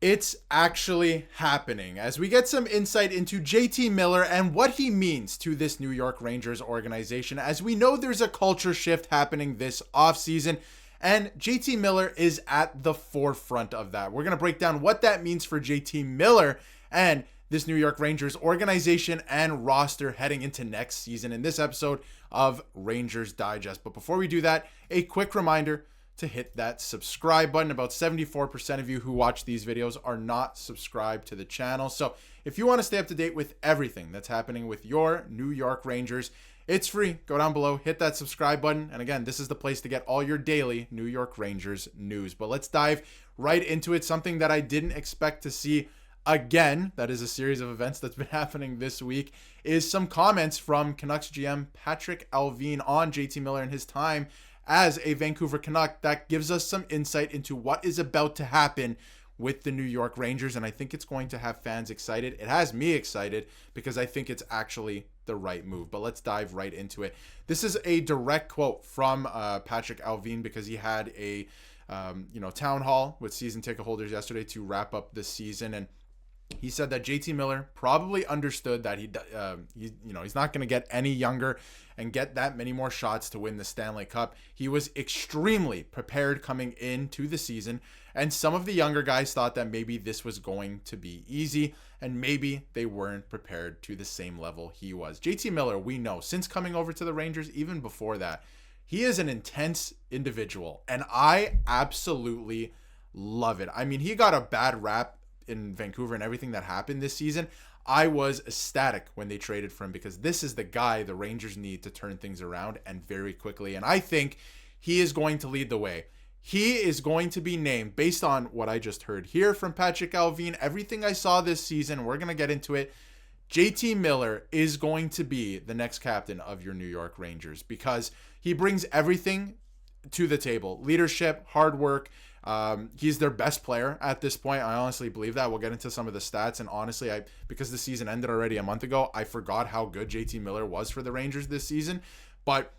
It's actually happening as we get some insight into JT Miller and what he means to this New York Rangers organization, as we know there's a culture shift happening this offseason, and JT Miller is at the forefront of that. We're going to break down what that means for JT Miller and this New York Rangers organization and roster heading into next season in this episode of Rangers Digest. But before we do that, a quick reminder to hit that subscribe button. About 74% of you who watch these videos are not subscribed to the channel. So if you want to stay up to date with everything that's happening with your New York Rangers, it's free. Go down below, hit that subscribe button. And again, this is the place to get all your daily New York Rangers news. But let's dive right into it. Something that I didn't expect to see again, that is a series of events that's been happening this week, is some comments from Canucks GM Patrik Allvin on JT Miller and his time as a Vancouver Canuck that gives us some insight into what is about to happen with the New York Rangers. And I think it's going to have fans excited. It has me excited because I think it's actually the right move. But let's dive right into it. This is a direct quote from Patrik Allvin because he had a town hall with season ticket holders yesterday to wrap up the season, and he said that JT Miller probably understood that he's not going to get any younger and get that many more shots to win the Stanley Cup. He was extremely prepared coming into the season, and some of the younger guys thought that maybe this was going to be easy, and maybe they weren't prepared to the same level he was. JT Miller, we know, since coming over to the Rangers, even before that, he is an intense individual, and I absolutely love it. I mean, he got a bad rap in Vancouver and everything that happened this season. I was ecstatic when they traded for him because this is the guy the Rangers need to turn things around, and very quickly. And I think he is going to lead the way. He is going to be named, based on what I just heard here from Patrik Allvin, everything I saw this season, we're going to get into it. JT Miller is going to be the next captain of your New York Rangers because he brings everything to the table. Leadership, hard work. He's their best player at this point. I honestly believe that. We'll get into some of the stats, and honestly, because the season ended already a month ago, I forgot how good JT Miller was for the Rangers this season. But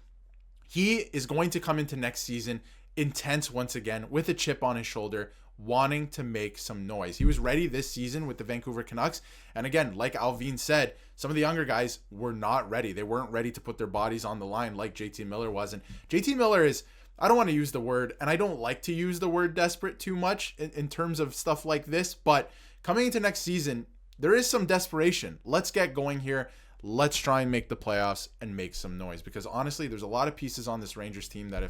he is going to come into next season intense once again, with a chip on his shoulder, wanting to make some noise. He was ready this season with the Vancouver Canucks, and again, like Allvin said, some of the younger guys were not ready. They weren't ready to put their bodies on the line like JT Miller was. And JT Miller is, I don't want to use the word, and I don't like to use the word desperate too much in terms of stuff like this, but coming into next season, there is some desperation. Let's get going here. Let's try and make the playoffs and make some noise, because honestly, there's a lot of pieces on this Rangers team that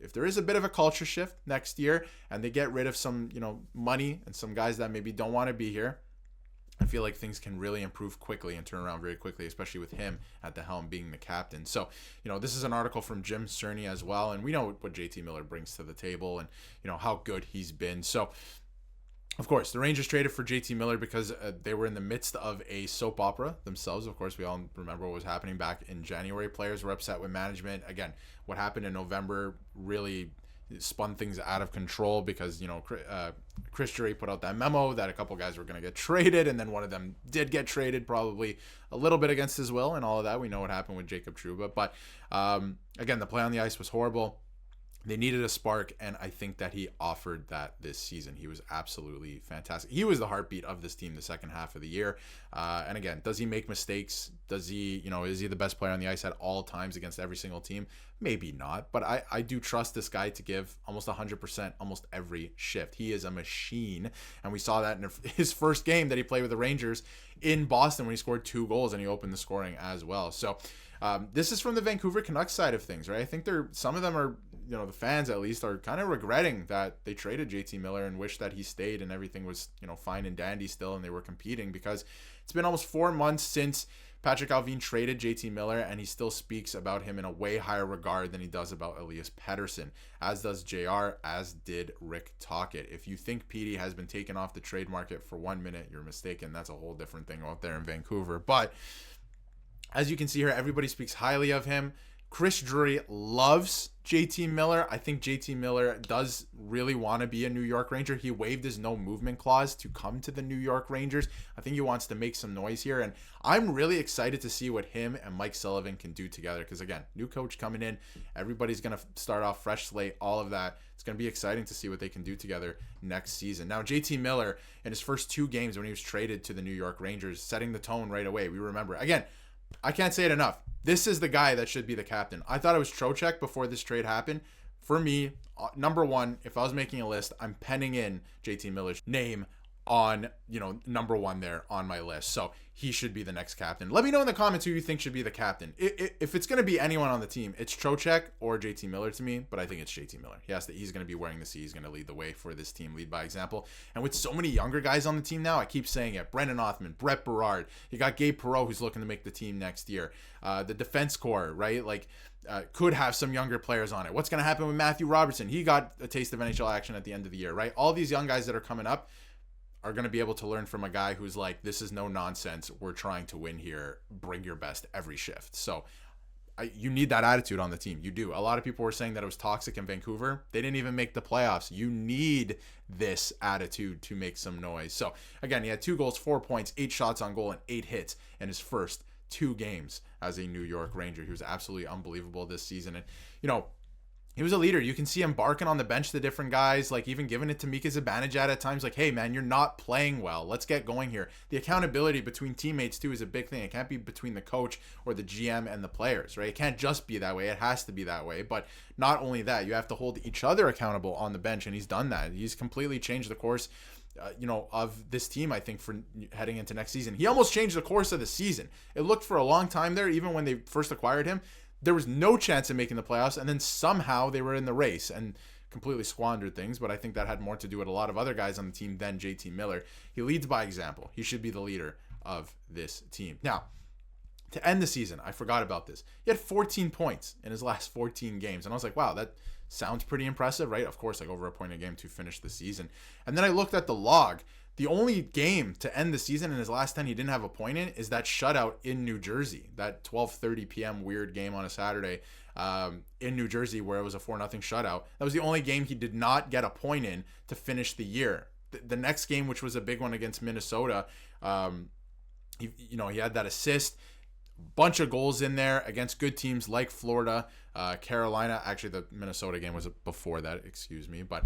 if there is a bit of a culture shift next year and they get rid of some, money and some guys that maybe don't want to be here, I feel like things can really improve quickly and turn around very quickly, especially with him at the helm being the captain. So, this is an article from Jim Cerny as well, and we know what JT Miller brings to the table and, how good he's been. So, of course, the Rangers traded for JT Miller because they were in the midst of a soap opera themselves. Of course, we all remember what was happening back in January. Players were upset with management. Again, what happened in November really spun things out of control because, Chris Drury put out that memo that a couple guys were going to get traded, and then one of them did get traded, probably a little bit against his will and all of that. We know what happened with Jacob Trouba. But, again, the play on the ice was horrible. They needed a spark, and I think that he offered that this season. He was absolutely fantastic. He was the heartbeat of this team the second half of the year. And again, does he make mistakes? Does he, is he the best player on the ice at all times against every single team? Maybe not, but I do trust this guy to give almost 100% almost every shift. He is a machine, and we saw that in his first game that he played with the Rangers in Boston when he scored 2 goals and he opened the scoring as well. So this is from the Vancouver Canucks side of things, right? I think some of them are, the fans at least are kind of regretting that they traded JT Miller and wish that he stayed and everything was, fine and dandy still and they were competing, because it's been almost 4 months since Patrik Allvin traded JT Miller, and he still speaks about him in a way higher regard than he does about Elias Pettersson, as does JR, as did Rick Tocchet. If you think Petey has been taken off the trade market for 1 minute, you're mistaken. That's a whole different thing out there in Vancouver. But as you can see here, everybody speaks highly of him. Chris Drury loves JT Miller. I think JT Miller does really want to be a New York Ranger. He waived his no movement clause to come to the New York Rangers. I think he wants to make some noise here. And I'm really excited to see what him and Mike Sullivan can do together. Because again, new coach coming in. Everybody's going to start off fresh slate, all of that. It's going to be exciting to see what they can do together next season. Now, JT Miller, in his first 2 games when he was traded to the New York Rangers, setting the tone right away. We remember, again, I can't say it enough. This is the guy that should be the captain. I thought it was Trocheck before this trade happened. For me, number one, if I was making a list, I'm penning in JT Miller's name on, number one there on my list. So he should be the next captain. Let me know in the comments who you think should be the captain. If it's going to be anyone on the team, it's Trocheck or JT Miller to me, but I think it's JT Miller. He's going to be wearing the C. He's going to lead the way for this team, lead by example. And with so many younger guys on the team now, I keep saying it. Brendan Othman, Brett Berard. You got Gabe Perreault, who's looking to make the team next year. The defense core, right? Could have some younger players on it. What's going to happen with Matthew Robertson? He got a taste of NHL action at the end of the year, right? All these young guys that are coming up are going to be able to learn from a guy who's like, this is no nonsense. We're trying to win here. Bring your best every shift. So you need that attitude on the team. You do. A lot of people were saying that it was toxic in Vancouver. They didn't even make the playoffs. You need this attitude to make some noise. So again, he had 2 goals, 4 points, 8 shots on goal, and 8 hits in his first 2 games as a New York Ranger. He was absolutely unbelievable this season. And, he was a leader. You can see him barking on the bench to different guys, even giving it to Mika Zibanejad at times, hey, man, you're not playing well. Let's get going here. The accountability between teammates, too, is a big thing. It can't be between the coach or the GM and the players, right? It can't just be that way. It has to be that way. But not only that, you have to hold each other accountable on the bench, and he's done that. He's completely changed the course of this team, I think, for heading into next season. He almost changed the course of the season. It looked for a long time there, even when they first acquired him, there was no chance of making the playoffs, and then somehow they were in the race and completely squandered things. But I think that had more to do with a lot of other guys on the team than JT Miller. He leads by example. He should be the leader of this team. Now, to end the season, I forgot about this. He had 14 points in his last 14 games, and I was like, wow, that sounds pretty impressive, right? Of course, over a point a game to finish the season. And then I looked at the log. The only game to end the season in his last 10 he didn't have a point in is that shutout in New Jersey, that 12:30 p.m. weird game on a Saturday in New Jersey where it was a 4-0 shutout. That was the only game he did not get a point in to finish the year. The next game, which was a big one against Minnesota, he had that assist, bunch of goals in there against good teams like Florida, Carolina. Actually, the Minnesota game was before that, excuse me, but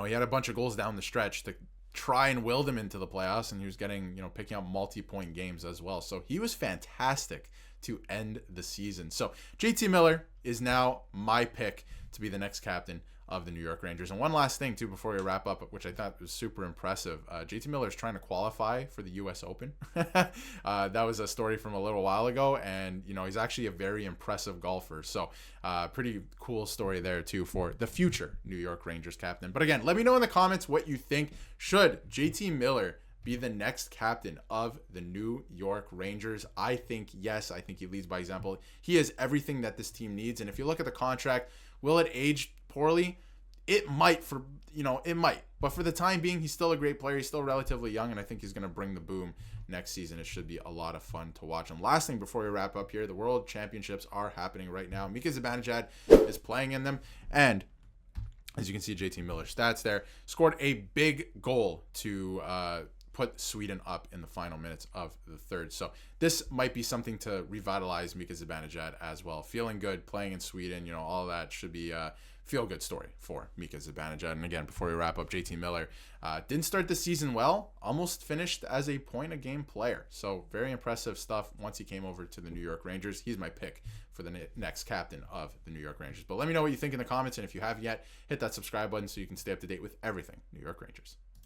he had a bunch of goals down the stretch to try and will them into the playoffs, and he was getting, picking up multi-point games as well. So he was fantastic to end the season. So JT Miller is now my pick to be the next captain of the New York Rangers. And one last thing, too, before we wrap up, which I thought was super impressive. JT Miller is trying to qualify for the U.S. Open. That was a story from a little while ago, and, he's actually a very impressive golfer. So pretty cool story there, too, for the future New York Rangers captain. But again, let me know in the comments what you think. Should JT Miller be the next captain of the New York Rangers? I think yes. I think he leads by example. He has everything that this team needs. And if you look at the contract, will it age poorly? It might, but for the time being, he's still a great player. He's still relatively young, and I think he's going to bring the boom next season. It should be a lot of fun to watch. And last thing before we wrap up here, the World Championships are happening right now. Mika Zibanejad is playing in them, and as you can see, JT Miller's stats there, scored a big goal to put Sweden up in the final minutes of the third. So this might be something to revitalize Mika Zibanejad as well. Feeling good, playing in Sweden, all that should be a feel-good story for Mika Zibanejad. And again, before we wrap up, JT Miller didn't start the season well, almost finished as a point-a-game player. So very impressive stuff once he came over to the New York Rangers. He's my pick for the next captain of the New York Rangers. But let me know what you think in the comments, and if you haven't yet, hit that subscribe button so you can stay up to date with everything New York Rangers.